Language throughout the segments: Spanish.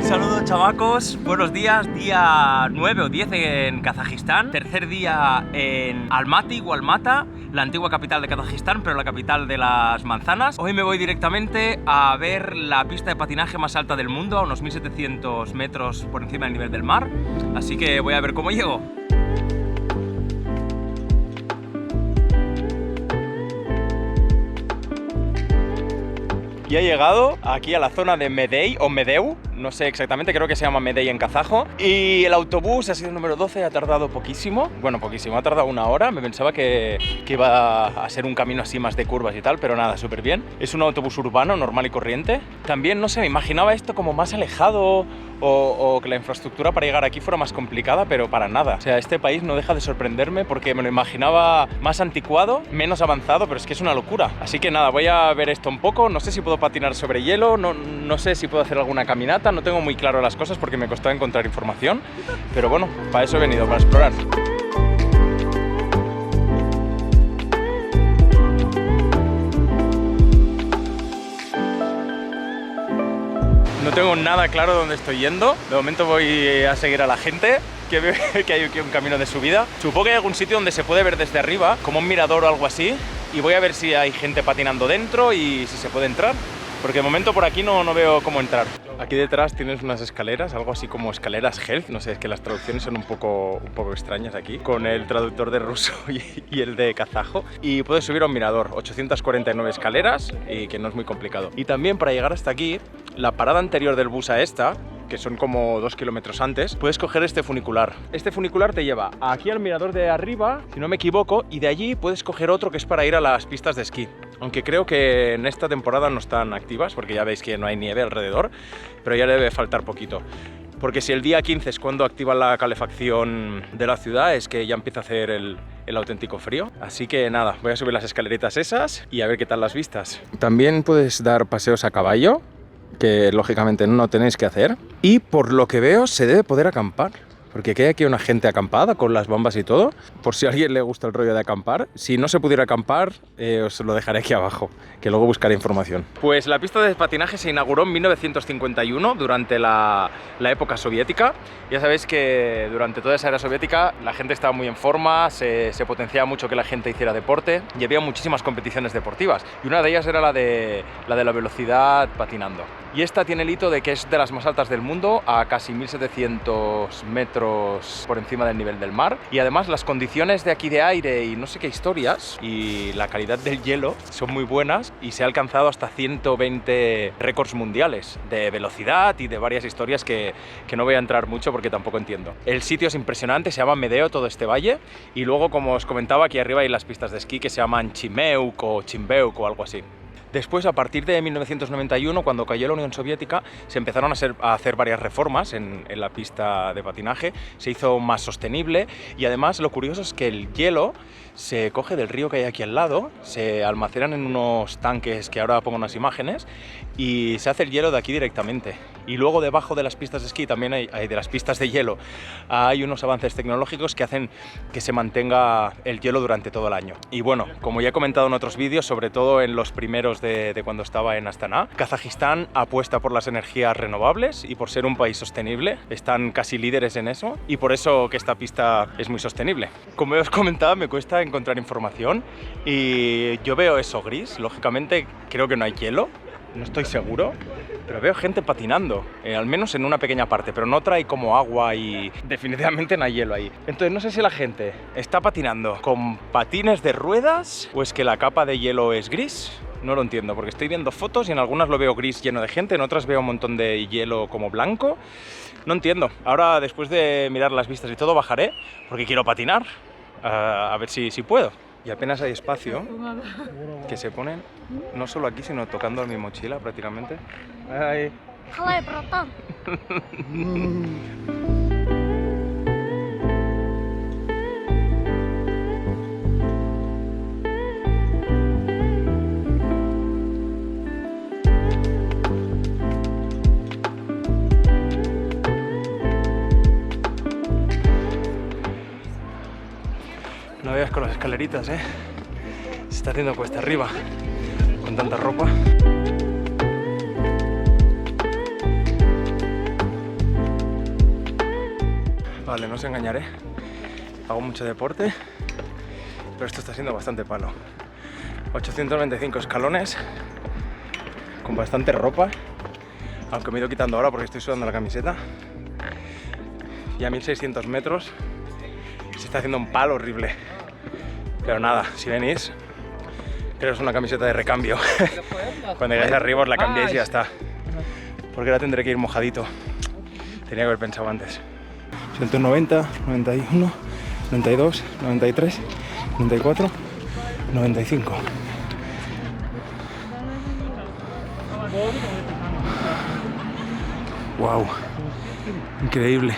saludo, chavacos, buenos días, día 9 o 10 en Kazajistán, tercer día en Almaty o Almata, la antigua capital de Kazajistán, pero la capital de las manzanas. Hoy me voy directamente a ver la pista de patinaje más alta del mundo, a unos 1700 metros por encima del nivel del mar, así que voy a ver cómo llego. Y he llegado aquí a la zona de Medey o Medeu, no sé exactamente, creo que se llama Medey en kazajo. Y el autobús ha sido el número 12, ha tardado poquísimo. Bueno, poquísimo, ha tardado una hora. Me pensaba que iba a ser un camino así más de curvas y tal, pero nada, súper bien. Es un autobús urbano, normal y corriente. También, no sé, me imaginaba esto como más alejado o que la infraestructura para llegar aquí fuera más complicada, pero para nada. O sea, este país no deja de sorprenderme porque me lo imaginaba más anticuado, menos avanzado, pero es que es una locura. Así que nada, voy a ver esto un poco. No sé si puedo patinar sobre hielo, no sé si puedo hacer alguna caminata, no tengo muy claro las cosas porque me costó encontrar información, pero bueno, para eso he venido, para explorar. No tengo nada claro dónde estoy yendo, de momento voy a seguir a la gente, que veo que hay aquí un camino de subida. Supongo que hay algún sitio donde se puede ver desde arriba, como un mirador o algo así, y voy a ver si hay gente patinando dentro y si se puede entrar, porque de momento por aquí no veo cómo entrar. Aquí detrás tienes unas escaleras, algo así como escaleras Health, no sé, es que las traducciones son un poco extrañas aquí, con el traductor de ruso y el de kazajo. Y puedes subir a un mirador, 849 escaleras, y que no es muy complicado. Y también para llegar hasta aquí, la parada anterior del bus a esta, que son como 2 kilómetros antes, puedes coger este funicular. Este funicular te lleva aquí al mirador de arriba, si no me equivoco, y de allí puedes coger otro que es para ir a las pistas de esquí. Aunque creo que en esta temporada no están activas, porque ya veis que no hay nieve alrededor, pero ya le debe faltar poquito. Porque si el día 15 es cuando activan la calefacción de la ciudad, es que ya empieza a hacer el auténtico frío. Así que nada, voy a subir las escaleritas esas y a ver qué tal las vistas. También puedes dar paseos a caballo, que lógicamente no tenéis que hacer. Y por lo que veo se debe poder acampar, porque hay aquí una gente acampada con las bombas y todo, por si a alguien le gusta el rollo de acampar. Si no se pudiera acampar, os lo dejaré aquí abajo, que luego buscaré información. Pues la pista de patinaje se inauguró en 1951, durante la época soviética. Ya sabéis que durante toda esa era soviética la gente estaba muy en forma, se potenciaba mucho que la gente hiciera deporte y había muchísimas competiciones deportivas. Y una de ellas era la de la velocidad patinando. Y esta tiene el hito de que es de las más altas del mundo, a casi 1700 metros por encima del nivel del mar. Y además las condiciones de aquí de aire y no sé qué historias y la calidad del hielo son muy buenas y se ha alcanzado hasta 120 récords mundiales de velocidad y de varias historias que no voy a entrar mucho porque tampoco entiendo. El sitio es impresionante, se llama Medeo, todo este valle, y luego, como os comentaba, aquí arriba hay las pistas de esquí que se llaman Chimeuk o Chimbeuk o algo así. Después, a partir de 1991, cuando cayó la Unión Soviética, se empezaron a hacer varias reformas en la pista de patinaje, se hizo más sostenible y además lo curioso es que el hielo se coge del río que hay aquí al lado, se almacenan en unos tanques que ahora pongo unas imágenes y se hace el hielo de aquí directamente. Y luego debajo de las pistas de esquí, también hay de las pistas de hielo, hay unos avances tecnológicos que hacen que se mantenga el hielo durante todo el año. Y bueno, como ya he comentado en otros vídeos, sobre todo en los primeros de cuando estaba en Astana, Kazajistán apuesta por las energías renovables y por ser un país sostenible. Están casi líderes en eso y por eso que esta pista es muy sostenible. Como os comentaba, me cuesta encontrar información y yo veo eso gris. Lógicamente creo que no hay hielo, no estoy seguro, pero veo gente patinando, al menos en una pequeña parte, pero no trae como agua y definitivamente no hay hielo ahí. Entonces no sé si la gente está patinando con patines de ruedas o es que la capa de hielo es gris. No lo entiendo, porque estoy viendo fotos y en algunas lo veo gris lleno de gente, en otras veo un montón de hielo como blanco. No entiendo. Ahora, después de mirar las vistas y todo, bajaré porque quiero patinar, a ver si puedo. Y apenas hay espacio, que se ponen no solo aquí, sino tocando mi mochila prácticamente. Ay. No veas con las escaleritas, se está haciendo cuesta arriba con tanta ropa. chavales, no os engañaré. Hago mucho deporte, pero esto está siendo bastante palo. 895 escalones, con bastante ropa, aunque me he ido quitando ahora porque estoy sudando la camiseta. Y a 1600 metros se está haciendo un palo horrible. Pero nada, si venís, creo que es una camiseta de recambio. Cuando llegáis arriba os la cambiáis y ya está. Porque ahora tendré que ir mojadito. Tenía que haber pensado antes. 190, 91, 92, 93, 94, 95. Wow, increíble.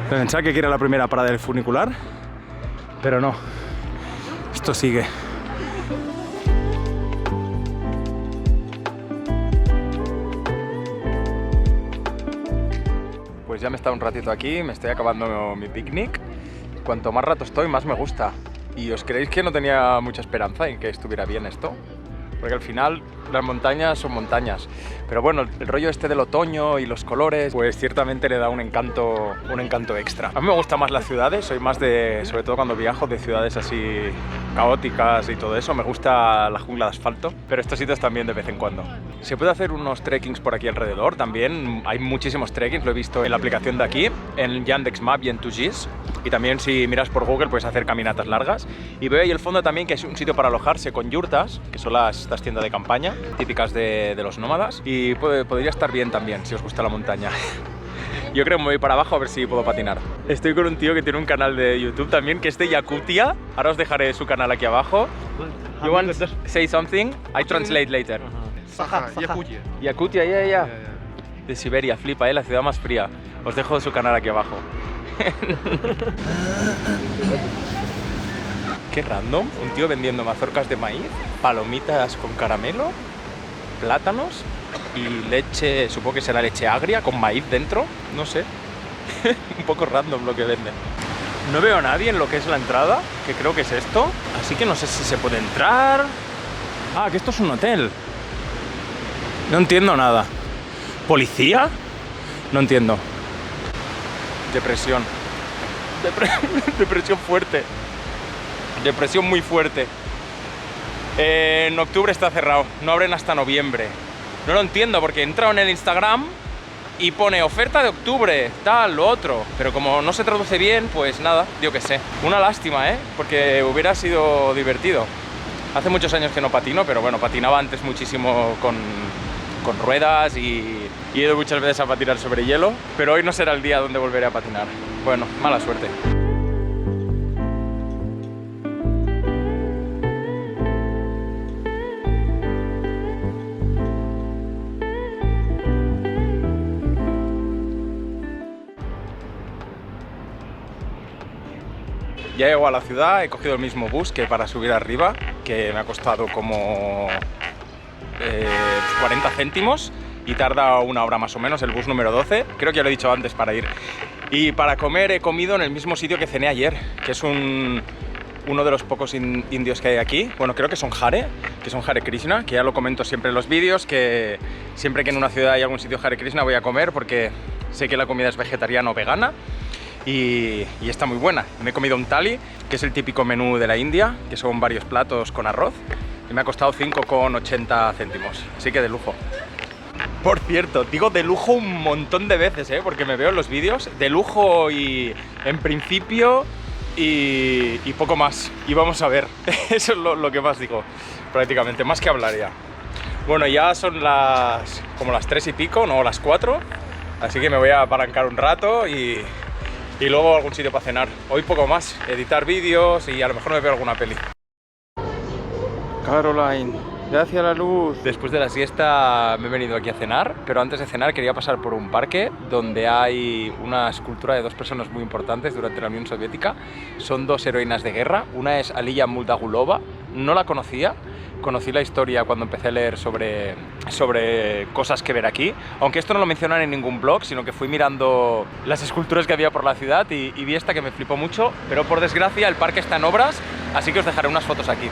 Pensaba que era la primera parada del funicular, pero no. Esto sigue. Pues ya me he estado un ratito aquí, me estoy acabando mi picnic. Cuanto más rato estoy, más me gusta. ¿Y os creéis que no tenía mucha esperanza en que estuviera bien esto? Porque al final las montañas son montañas. Pero bueno, el rollo este del otoño y los colores, pues ciertamente le da un encanto extra. A mí me gustan más las ciudades, soy más de, sobre todo cuando viajo, de ciudades así caóticas y todo eso. Me gusta la jungla de asfalto, pero estos sitios también de vez en cuando. Se puede hacer unos trekkings por aquí alrededor también. Hay muchísimos trekkings, lo he visto en la aplicación de aquí, en Yandex Map y en 2GIS. Y también si miras por Google puedes hacer caminatas largas. Y veo ahí el fondo también que es un sitio para alojarse con yurtas, que son estas tiendas de campaña típicas de los nómadas. Y podría estar bien también si os gusta la montaña. Yo creo que me voy para abajo a ver si puedo patinar. Estoy con un tío que tiene un canal de YouTube también, que es de Yakutia. Ahora os dejaré su canal aquí abajo. You want to say something? I translate later. Yakutia. Yakutia, ya. De Siberia, flipa, la ciudad más fría. Os dejo su canal aquí abajo. Qué random, un tío vendiendo mazorcas de maíz, palomitas con caramelo, plátanos y leche, supongo que será leche agria con maíz dentro, no sé. Un poco random lo que vende. No veo a nadie en lo que es la entrada, que creo que es esto, así que no sé si se puede entrar. Ah, que esto es un hotel. No entiendo nada. ¿Policía? No entiendo. Depresión. Depresión fuerte. Depresión muy fuerte. En octubre está cerrado. No abren hasta noviembre. No lo entiendo porque he entrado en el Instagram y pone oferta de octubre, tal, lo otro. Pero como no se traduce bien, pues nada, yo qué sé. Una lástima, porque hubiera sido divertido. Hace muchos años que no patino, pero bueno, patinaba antes muchísimo con ruedas y he ido muchas veces a patinar sobre hielo, pero hoy no será el día donde volveré a patinar. Bueno, mala suerte. Ya llego a la ciudad, he cogido el mismo bus que para subir arriba, que me ha costado como 40 céntimos y tarda una hora más o menos, el bus número 12, creo que ya lo he dicho antes para ir. Y para comer he comido en el mismo sitio que cené ayer, que es uno de los pocos indios que hay aquí. Bueno, creo que son Hare Krishna, que ya lo comento siempre en los vídeos, que siempre que en una ciudad hay algún sitio Hare Krishna voy a comer porque sé que la comida es vegetariana o vegana y está muy buena. Me he comido un thali, que es el típico menú de la India, que son varios platos con arroz, y me ha costado 5,80 céntimos, así que de lujo. Por cierto, digo de lujo un montón de veces, porque me veo en los vídeos, de lujo y en principio y poco más. Y vamos a ver, eso es lo que más digo, prácticamente, más que hablar ya. Bueno, ya son como las 3 y pico, no, las 4, así que me voy a apalancar un rato y luego a algún sitio para cenar. Hoy poco más, editar vídeos y a lo mejor me veo alguna peli. Caroline, gracias a la luz. Después de la siesta me he venido aquí a cenar, pero antes de cenar quería pasar por un parque donde hay una escultura de 2 personas muy importantes durante la Unión Soviética. Son 2 heroínas de guerra, una es Aliya Muldagulova, no la conocía. Conocí la historia cuando empecé a leer sobre cosas que ver aquí, aunque esto no lo mencionan en ningún blog, sino que fui mirando las esculturas que había por la ciudad y vi esta que me flipó mucho, pero por desgracia el parque está en obras, así que os dejaré unas fotos aquí.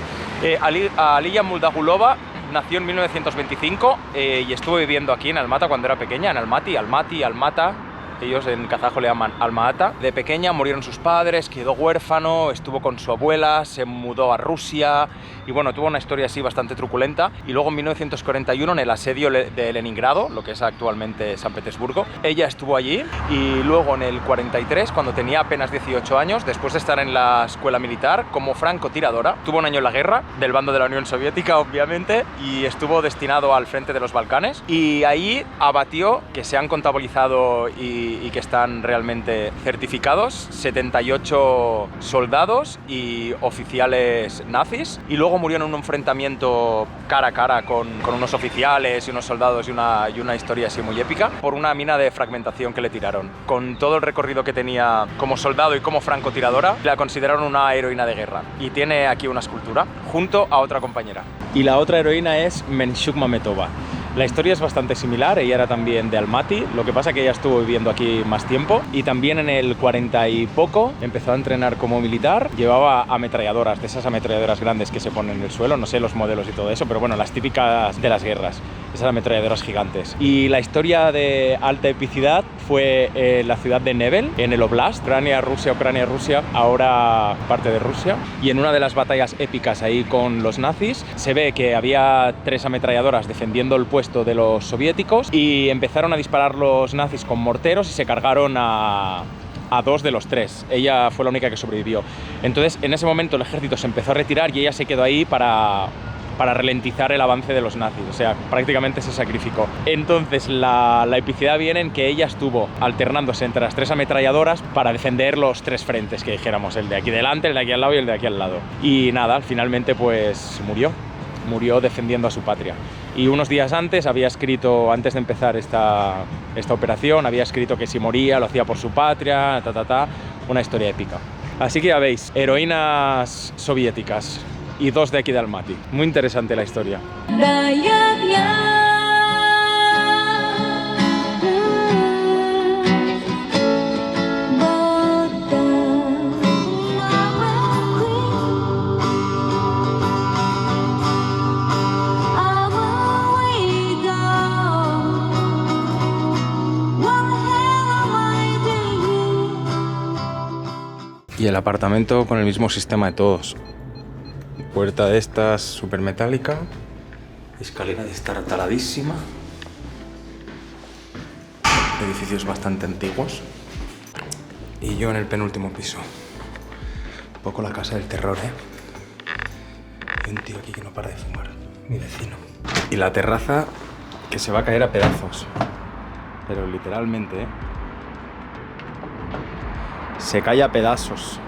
Aliya Muldagulova nació en 1925 y estuvo viviendo aquí en Almata cuando era pequeña, en Almaty, Almata, ellos en kazajo le llaman Alma-Ata. De pequeña murieron sus padres, quedó huérfano, estuvo con su abuela, se mudó a Rusia y bueno, tuvo una historia así bastante truculenta. Y luego en 1941, en el asedio de Leningrado, lo que es actualmente San Petersburgo, ella estuvo allí. Y luego en el 43, cuando tenía apenas 18 años, después de estar en la escuela militar como francotiradora, tuvo un año en la guerra, del bando de la Unión Soviética obviamente, y estuvo destinado al frente de los Balcanes, y ahí abatió, que se han contabilizado y que están realmente certificados, 78 soldados y oficiales nazis, y luego murió en un enfrentamiento cara a cara con unos oficiales y unos soldados y una historia así muy épica, por una mina de fragmentación que le tiraron. Con todo el recorrido que tenía como soldado y como francotiradora, la consideraron una heroína de guerra, y tiene aquí una escultura junto a otra compañera. Y la otra heroína es Menshuk Mametova. La historia es bastante similar, ella era también de Almaty, lo que pasa que ella estuvo viviendo aquí más tiempo, y también en el 40 y poco empezó a entrenar como militar, llevaba ametralladoras, de esas ametralladoras grandes que se ponen en el suelo, no sé los modelos y todo eso, pero bueno, las típicas de las guerras, esas ametralladoras gigantes. Y la historia de alta epicidad fue la ciudad de Nevel, en el Oblast, Ucrania, Rusia, ahora parte de Rusia, y en una de las batallas épicas ahí con los nazis, se ve que había 3 ametralladoras defendiendo el puesto de los soviéticos y empezaron a disparar los nazis con morteros y se cargaron a 2 de los 3. Ella fue la única que sobrevivió. Entonces, en ese momento el ejército se empezó a retirar y ella se quedó ahí para ralentizar el avance de los nazis, o sea, prácticamente se sacrificó. Entonces la epicidad viene en que ella estuvo alternándose entre las 3 ametralladoras para defender los 3 frentes, que dijéramos, el de aquí delante, el de aquí al lado y el de aquí al lado. Y nada, finalmente pues murió defendiendo a su patria. Y unos días antes había escrito, antes de empezar esta operación, había escrito que si moría lo hacía por su patria, una historia épica. Así que ya veis, heroínas soviéticas y 2 de aquí de Almaty. Muy interesante la historia. Y el apartamento con el mismo sistema de todos. Puerta de estas súper metálica, escalera de estar taladísima, edificios bastante antiguos, y yo en el penúltimo piso. Un poco la casa del terror, ¿eh? Hay un tío aquí que no para de fumar, mi vecino. Y la terraza que se va a caer a pedazos, pero literalmente, ¿eh? Se cae a pedazos.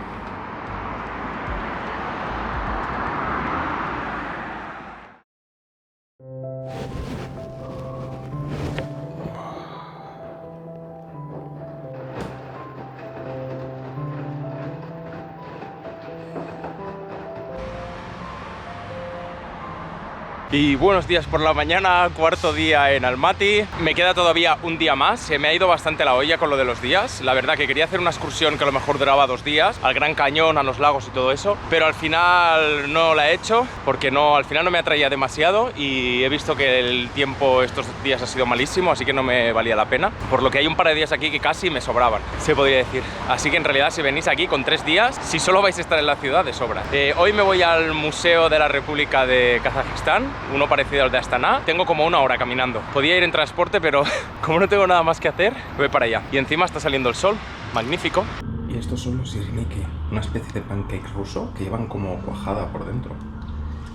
Y buenos días por la mañana, cuarto día en Almaty. Me queda todavía un día más, se me ha ido bastante la olla con lo de los días. La verdad que quería hacer una excursión que a lo mejor duraba 2 días, al Gran Cañón, a los lagos y todo eso, pero al final no la he hecho porque al final no me atraía demasiado y he visto que el tiempo estos días ha sido malísimo, así que no me valía la pena. Por lo que hay un par de días aquí que casi me sobraban, se podría decir. Así que en realidad si venís aquí con 3 días, si solo vais a estar en la ciudad, de sobra. Hoy me voy al Museo de la República de Kazajistán, uno parecido al de Astana. Tengo como 1 hora caminando. Podía ir en transporte, pero como no tengo nada más que hacer, voy para allá. Y encima está saliendo el sol, magnífico. Y estos son los sirniki, una especie de pancake ruso que llevan como cuajada por dentro.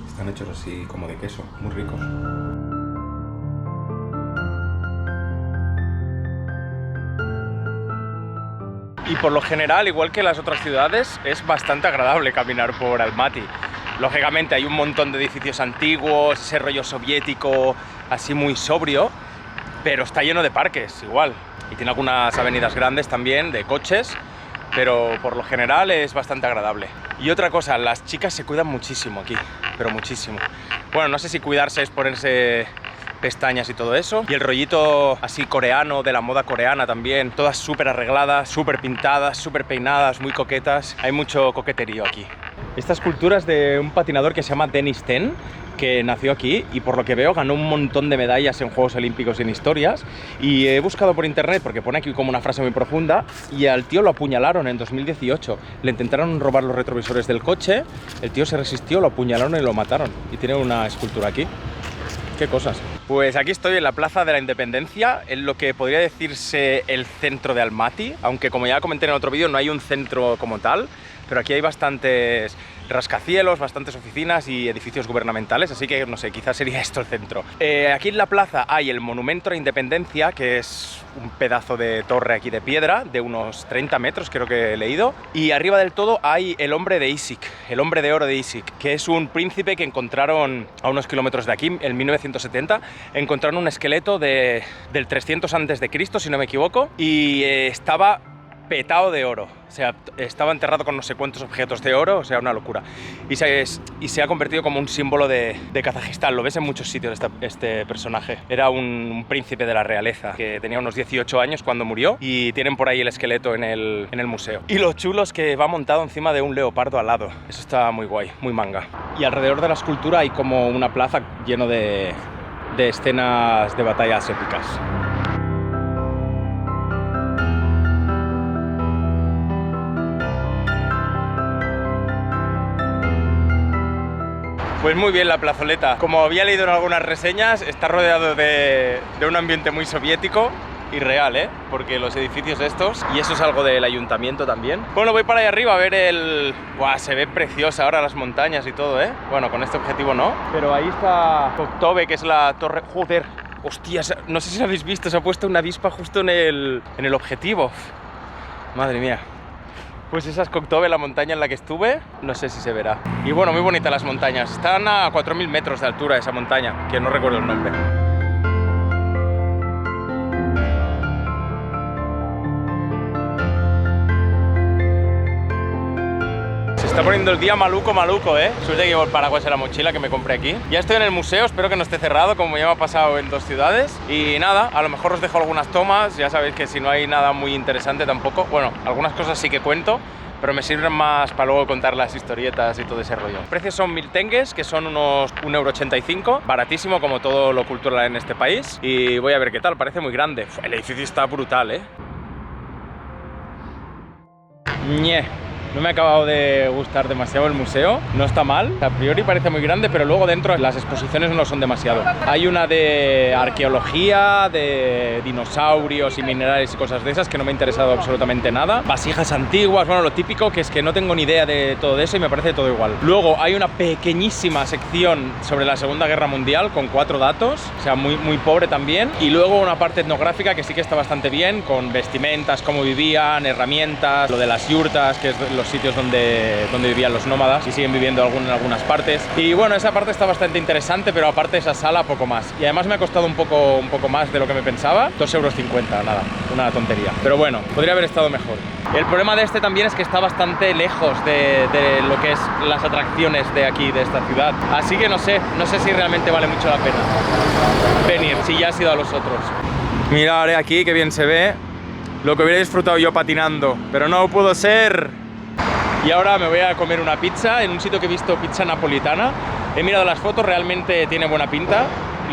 Están hechos así como de queso, muy ricos. Y por lo general, igual que las otras ciudades, es bastante agradable caminar por Almaty. Lógicamente hay un montón de edificios antiguos, ese rollo soviético así muy sobrio, pero está lleno de parques igual. Y tiene algunas avenidas grandes también de coches, pero por lo general es bastante agradable. Y otra cosa, las chicas se cuidan muchísimo aquí, pero muchísimo. Bueno, no sé si cuidarse es ponerse pestañas y todo eso. Y el rollito así coreano, de la moda coreana también, todas súper arregladas, súper pintadas, súper peinadas, muy coquetas. Hay mucho coqueterío aquí. Esta escultura es de un patinador que se llama Dennis Ten, que nació aquí y por lo que veo ganó un montón de medallas en Juegos Olímpicos y en historias. Y he buscado por internet porque pone aquí como una frase muy profunda y al tío lo apuñalaron en 2018. Le intentaron robar los retrovisores del coche, el tío se resistió, lo apuñalaron y lo mataron. Y tiene una escultura aquí. ¿Qué cosas? Pues aquí estoy en la Plaza de la Independencia, en lo que podría decirse el centro de Almaty, aunque como ya comenté en otro vídeo no hay un centro como tal, pero aquí hay bastantes rascacielos, bastantes oficinas y edificios gubernamentales, así que no sé, quizás sería esto el centro. Aquí en la plaza hay el Monumento a la Independencia, que es un pedazo de torre aquí de piedra, de unos 30 metros creo que he leído, y arriba del todo hay el hombre de Isik, el hombre de oro de Isik, que es un príncipe que encontraron a unos kilómetros de aquí, en 1970, encontraron un esqueleto del 300 a.C., si no me equivoco, y estaba petado de oro, o sea, estaba enterrado con no sé cuántos objetos de oro, o sea, una locura. Y se ha convertido como un símbolo de Kazajistán, lo ves en muchos sitios este personaje. Era un príncipe de la realeza, que tenía unos 18 años cuando murió, y tienen por ahí el esqueleto en el museo. Y lo chulo es que va montado encima de un leopardo al lado, eso está muy guay, muy manga. Y alrededor de la escultura hay como una plaza lleno de escenas de batallas épicas. Pues muy bien la plazoleta. Como había leído en algunas reseñas, está rodeado de un ambiente muy soviético y real, ¿eh? Porque los edificios estos, y eso es algo del ayuntamiento también. Bueno, voy para allá arriba a ver el... ¡Buah! Se ve preciosa ahora las montañas y todo, ¿eh? Bueno, con este objetivo no. Pero ahí está Koktove, que es la torre... ¡Joder! Hostias, no sé si lo habéis visto, se ha puesto una avispa justo en el objetivo. Madre mía. Pues esa es Koktove, la montaña en la que estuve, no sé si se verá. Y bueno, muy bonitas las montañas, están a 4000 metros de altura esa montaña, que no recuerdo el nombre. Se está poniendo el día maluco, ¿eh? Suerte que llevo el paraguas en la mochila que me compré aquí. Ya estoy en el museo, espero que no esté cerrado, como ya me ha pasado en 2 ciudades. Y nada, a lo mejor os dejo algunas tomas, ya sabéis que si no hay nada muy interesante tampoco, bueno, algunas cosas sí que cuento, pero me sirven más para luego contar las historietas y todo ese rollo. Los precios son 1000 tengues, que son unos 1,85 €, baratísimo como todo lo cultural en este país. Y voy a ver qué tal, parece muy grande. El edificio está brutal, ¿eh? Ñe. No me ha acabado de gustar demasiado el museo, no está mal, a priori parece muy grande, pero luego dentro las exposiciones no son demasiado. Hay una de arqueología, de dinosaurios y minerales y cosas de esas que no me ha interesado absolutamente nada. Vasijas antiguas, bueno, lo típico, que es que no tengo ni idea de todo eso y me parece todo igual. Luego hay una pequeñísima sección sobre la Segunda Guerra Mundial con 4 datos, o sea, muy pobre también. Y luego una parte etnográfica que sí que está bastante bien, con vestimentas, cómo vivían, herramientas, lo de las yurtas, que es los sitios donde vivían los nómadas y siguen viviendo en algunas partes. Y bueno, esa parte está bastante interesante, pero aparte esa sala poco más. Y además me ha costado un poco más de lo que me pensaba, 2,50 €, nada, una tontería. Pero bueno, podría haber estado mejor. El problema de este también es que está bastante lejos de lo que es las atracciones de aquí, de esta ciudad. Así que no sé si realmente vale mucho la pena venir, si ya has ido a los otros. Mirad aquí, qué bien se ve. Lo que hubiera disfrutado yo patinando, pero no pudo ser. Y ahora me voy a comer una pizza en un sitio que he visto, pizza napolitana. He mirado las fotos, realmente tiene buena pinta.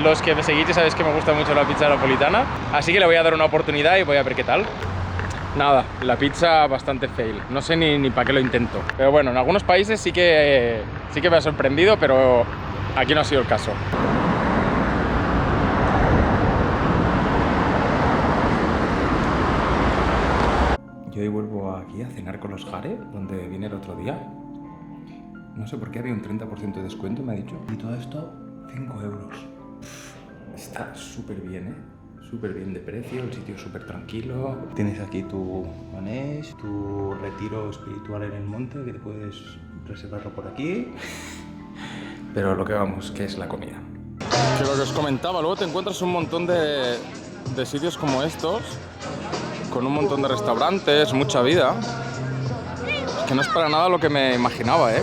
Los que me seguís ya sabéis que me gusta mucho la pizza napolitana. Así que le voy a dar una oportunidad y voy a ver qué tal. Nada, la pizza bastante fail. No sé ni para qué lo intento. Pero bueno, en algunos países sí que me ha sorprendido, pero aquí no ha sido el caso. Yo hoy vuelvo aquí a cenar con los Jare, donde vine el otro día. No sé por qué había un 30% de descuento, me ha dicho. Y todo esto, 5 €. Está súper bien, ¿eh? Súper bien de precio, el sitio es súper tranquilo. Tienes aquí tu manege, tu retiro espiritual en el monte, que te puedes reservarlo por aquí. Pero lo que vamos, que es la comida. Que lo que os comentaba, luego te encuentras un montón de sitios como estos, con un montón de restaurantes, mucha vida. Es que no es para nada lo que me imaginaba, ¿eh?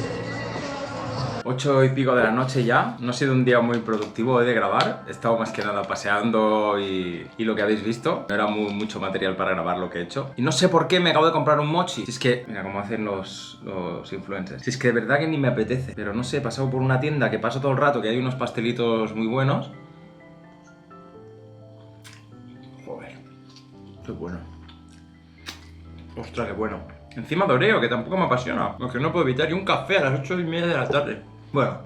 8 y pico de la noche ya. No ha sido un día muy productivo hoy de grabar. He estado más que nada paseando y lo que habéis visto. No era mucho material para grabar lo que he hecho. Y no sé por qué me acabo de comprar un mochi. Si es que, mira cómo hacen los influencers. Si es que de verdad que ni me apetece. Pero no sé, he pasado por una tienda que paso todo el rato, que hay unos pastelitos muy buenos. Joder, qué bueno. Ostras, qué bueno. Encima de Oreo, que tampoco me apasiona. Lo que no puedo evitar, y un café a las 8:30 de la tarde. Bueno,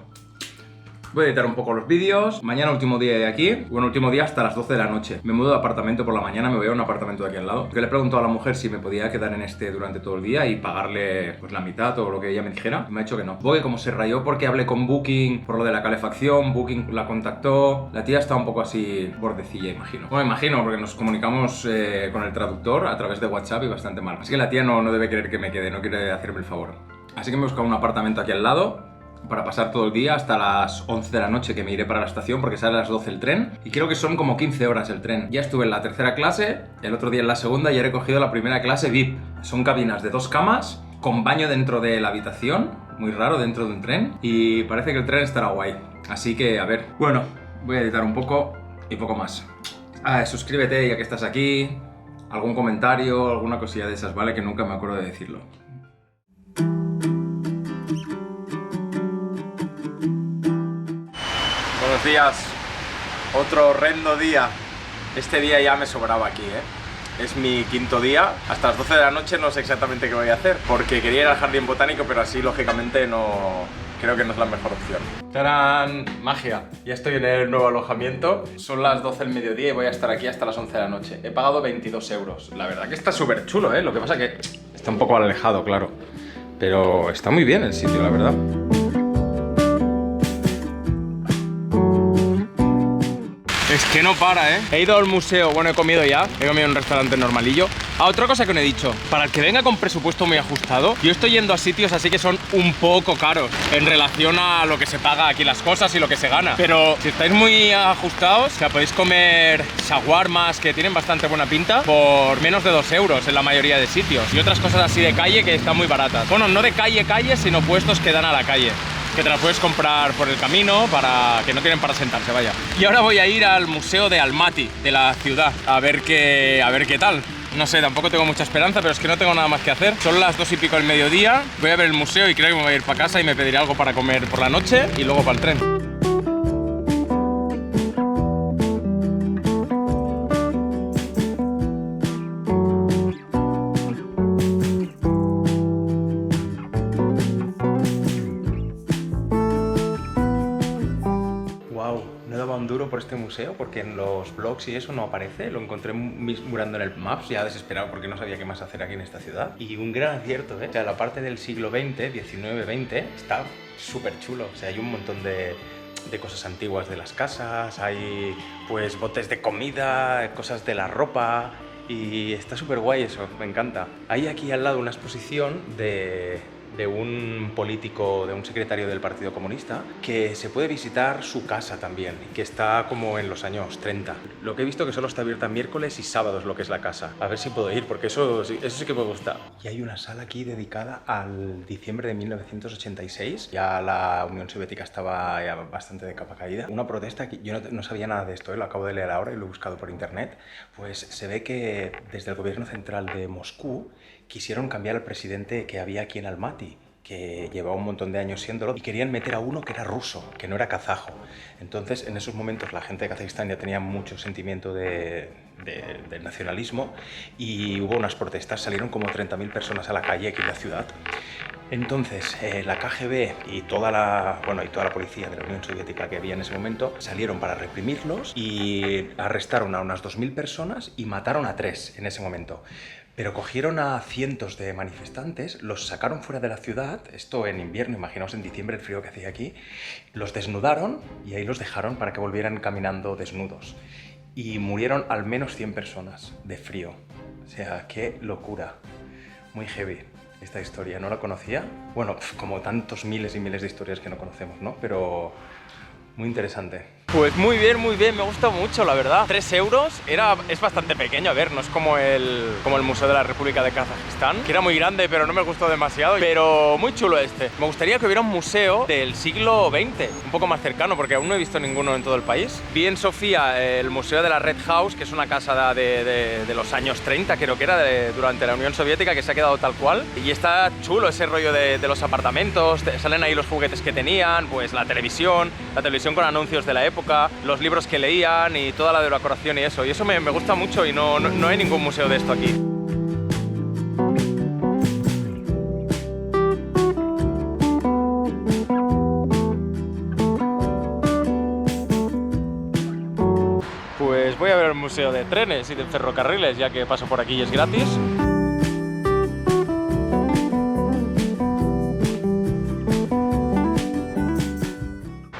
voy a editar un poco los vídeos. Mañana último día de aquí. Bueno, último día hasta las 12 de la noche. Me mudo de apartamento por la mañana, me voy a un apartamento de aquí al lado. Yo le he preguntado a la mujer si me podía quedar en este durante todo el día y pagarle pues la mitad o lo que ella me dijera. Y me ha dicho que no. Porque como se rayó porque hablé con Booking por lo de la calefacción, Booking la contactó. La tía está un poco así bordecilla, imagino. Bueno, imagino, porque nos comunicamos con el traductor a través de WhatsApp y bastante mal. Así que la tía no debe querer que me quede, no quiere hacerme el favor. Así que me he buscado un apartamento aquí al lado para pasar todo el día hasta las 11 de la noche, que me iré para la estación porque sale a las 12 el tren y creo que son como 15 horas el tren. Ya estuve en la tercera clase, el otro día en la segunda y he recogido la primera clase VIP. Son cabinas de 2 camas con baño dentro de la habitación, muy raro dentro de un tren, y parece que el tren estará guay. Así que a ver, bueno, voy a editar un poco y poco más. Suscríbete ya que estás aquí, algún comentario, alguna cosilla de esas, ¿vale? Que nunca me acuerdo de decirlo. Buenos días, otro horrendo día. Este día ya me sobraba aquí, Es mi quinto día. Hasta las 12 de la noche no sé exactamente qué voy a hacer, porque quería ir al jardín botánico, pero así lógicamente no... Creo que no es la mejor opción. ¡Tarán! Magia. Ya estoy en el nuevo alojamiento. Son las 12 del mediodía y voy a estar aquí hasta las 11 de la noche. He pagado 22 euros. La verdad que está súper chulo, Lo que pasa que está un poco alejado, claro. Pero está muy bien el sitio, la verdad. Es que no para, He ido al museo, bueno, he comido ya, he comido en un restaurante normalillo. Otra cosa que no he dicho, para el que venga con presupuesto muy ajustado, yo estoy yendo a sitios así que son un poco caros en relación a lo que se paga aquí las cosas y lo que se gana. Pero si estáis muy ajustados, ya podéis comer shawarmas que tienen bastante buena pinta por menos de 2 euros en la mayoría de sitios. Y otras cosas así de calle que están muy baratas. Bueno, no de calle, sino puestos que dan a la calle, que te las puedes comprar por el camino, para que no tienen para sentarse, vaya. Y ahora voy a ir al museo de Almaty, de la ciudad, a ver qué tal. No sé, tampoco tengo mucha esperanza, pero es que no tengo nada más que hacer. Son las 2 y pico del mediodía, voy a ver el museo y creo que me voy a ir para casa y me pediré algo para comer por la noche y luego para el tren. Por este museo porque en los blogs y eso no aparece, lo encontré mirando en el Maps ya desesperado porque no sabía qué más hacer aquí en esta ciudad. Y un gran acierto, O sea, la parte del siglo XX, 19-20 está súper chulo, o sea, hay un montón de cosas antiguas de las casas, hay pues botes de comida, cosas de la ropa y está súper guay eso, me encanta. Hay aquí al lado una exposición de un político, de un secretario del Partido Comunista, que se puede visitar su casa también, que está como en los años 30. Lo que he visto que solo está abierta miércoles y sábados, lo que es la casa. A ver si puedo ir, porque eso sí que me gusta. Y hay una sala aquí dedicada al diciembre de 1986. Ya la Unión Soviética estaba ya bastante de capa caída. Una protesta que yo no sabía nada de esto, lo acabo de leer ahora y lo he buscado por internet. Pues se ve que desde el gobierno central de Moscú quisieron cambiar al presidente que había aquí en Almaty, que llevaba un montón de años siéndolo, y querían meter a uno que era ruso, que no era kazajo. Entonces, en esos momentos la gente de Kazajistán ya tenía mucho sentimiento del nacionalismo y hubo unas protestas, salieron como 30.000 personas a la calle aquí en la ciudad. Entonces, la KGB y toda la policía de la Unión Soviética que había en ese momento salieron para reprimirlos y arrestaron a unas 2.000 personas y mataron a 3 en ese momento. Pero cogieron a cientos de manifestantes, los sacaron fuera de la ciudad, esto en invierno, imaginaos en diciembre el frío que hacía aquí, los desnudaron y ahí los dejaron para que volvieran caminando desnudos. Y murieron al menos 100 personas de frío. O sea, qué locura. Muy heavy esta historia, ¿no la conocía? Bueno, como tantos miles y miles de historias que no conocemos, ¿no? Pero Muy interesante. Pues muy bien, me gusta mucho, la verdad. 3 euros, es bastante pequeño, a ver, no es como el Museo de la República de Kazajistán, que era muy grande, pero no me gustó demasiado, pero muy chulo este. Me gustaría que hubiera un museo del siglo XX, un poco más cercano, porque aún no he visto ninguno en todo el país. Vi en Sofía el Museo de la Red House, que es una casa de los años 30, creo que era, durante la Unión Soviética, que se ha quedado tal cual, y está chulo ese rollo de los apartamentos, salen ahí los juguetes que tenían, pues la televisión con anuncios de la época, los libros que leían y toda la decoración y eso me gusta mucho y no hay ningún museo de esto aquí. Pues voy a ver el museo de trenes y de ferrocarriles, ya que paso por aquí y es gratis.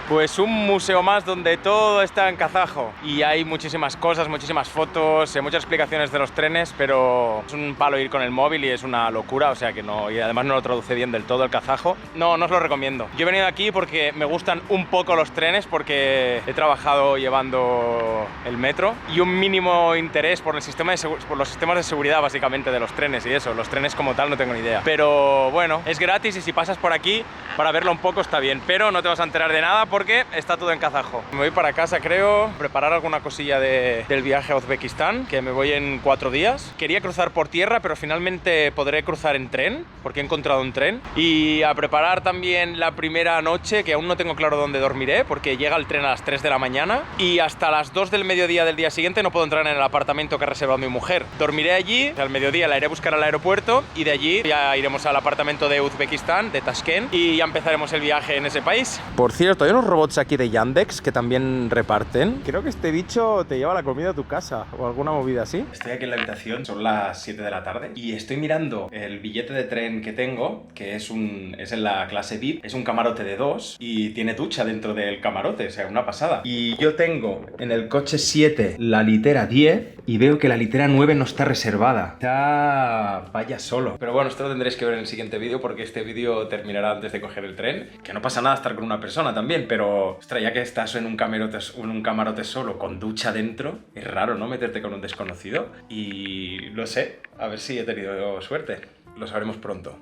Pues un museo más donde todo está en kazajo y hay muchísimas cosas, muchísimas fotos, muchas explicaciones de los trenes, pero es un palo ir con el móvil y es una locura, o sea que no, y además no lo traduce bien del todo el kazajo. No os lo recomiendo. Yo he venido aquí porque me gustan un poco los trenes, porque he trabajado llevando el metro y un mínimo interés por los sistemas de seguridad básicamente de los trenes y eso. Los trenes como tal no tengo ni idea. Pero bueno, es gratis y si pasas por aquí para verlo un poco está bien, pero no te vas a enterar de nada porque está todo en kazajo. Me voy para casa, creo, preparar alguna cosilla del viaje a Uzbekistán, que me voy en 4 días. Quería cruzar por tierra, pero finalmente podré cruzar en tren, porque he encontrado un tren. Y a preparar también la primera noche, que aún no tengo claro dónde dormiré, porque llega el tren a las 3 de la mañana y hasta las 2 del mediodía del día siguiente no puedo entrar en el apartamento que ha reservado mi mujer. Dormiré allí, al mediodía la iré a buscar al aeropuerto y de allí ya iremos al apartamento de Uzbekistán, de Tashkent, y ya empezaremos el viaje en ese país. Por cierto, hay unos robots aquí de Yandex que también reparten. Creo que este bicho te lleva la comida a tu casa o alguna movida así. Estoy aquí en la habitación, son las 7 de la tarde y estoy mirando el billete de tren que tengo, que es en la clase VIP, es un camarote de 2 y tiene ducha dentro del camarote, o sea, una pasada. Y yo tengo en el coche 7 la litera 10 y veo que la litera 9 no está reservada. Ya vaya solo. Pero bueno, esto lo tendréis que ver en el siguiente vídeo porque este vídeo terminará antes de coger el tren. Que no pasa nada estar con una persona también, pero ostras, ya que estás en un camarote solo con ducha dentro, es raro, ¿no? Meterte con un desconocido. Y lo sé, a ver si he tenido suerte. Lo sabremos pronto.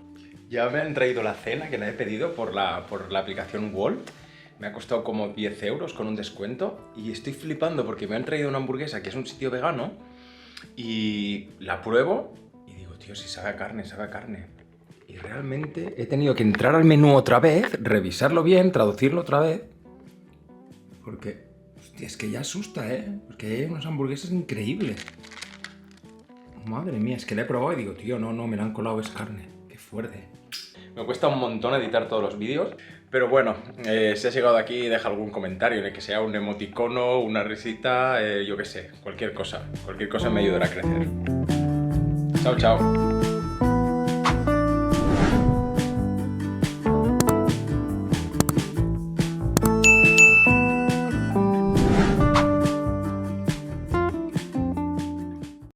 Ya me han traído la cena que la he pedido por la aplicación Wolt. Me ha costado como 10 euros con un descuento y estoy flipando porque me han traído una hamburguesa que es un sitio vegano y la pruebo y digo, tío, si sabe a carne, sabe a carne. Y realmente he tenido que entrar al menú otra vez, revisarlo bien, traducirlo otra vez, porque, hostia, es que ya asusta, porque hay unas hamburguesas increíbles. Madre mía, es que la he probado y digo, tío, no, me la han colado, es carne. Qué fuerte. Me cuesta un montón editar todos los vídeos, pero bueno, si has llegado aquí deja algún comentario en el que sea un emoticono, una risita, yo qué sé, cualquier cosa me ayudará a crecer. Chao, chao.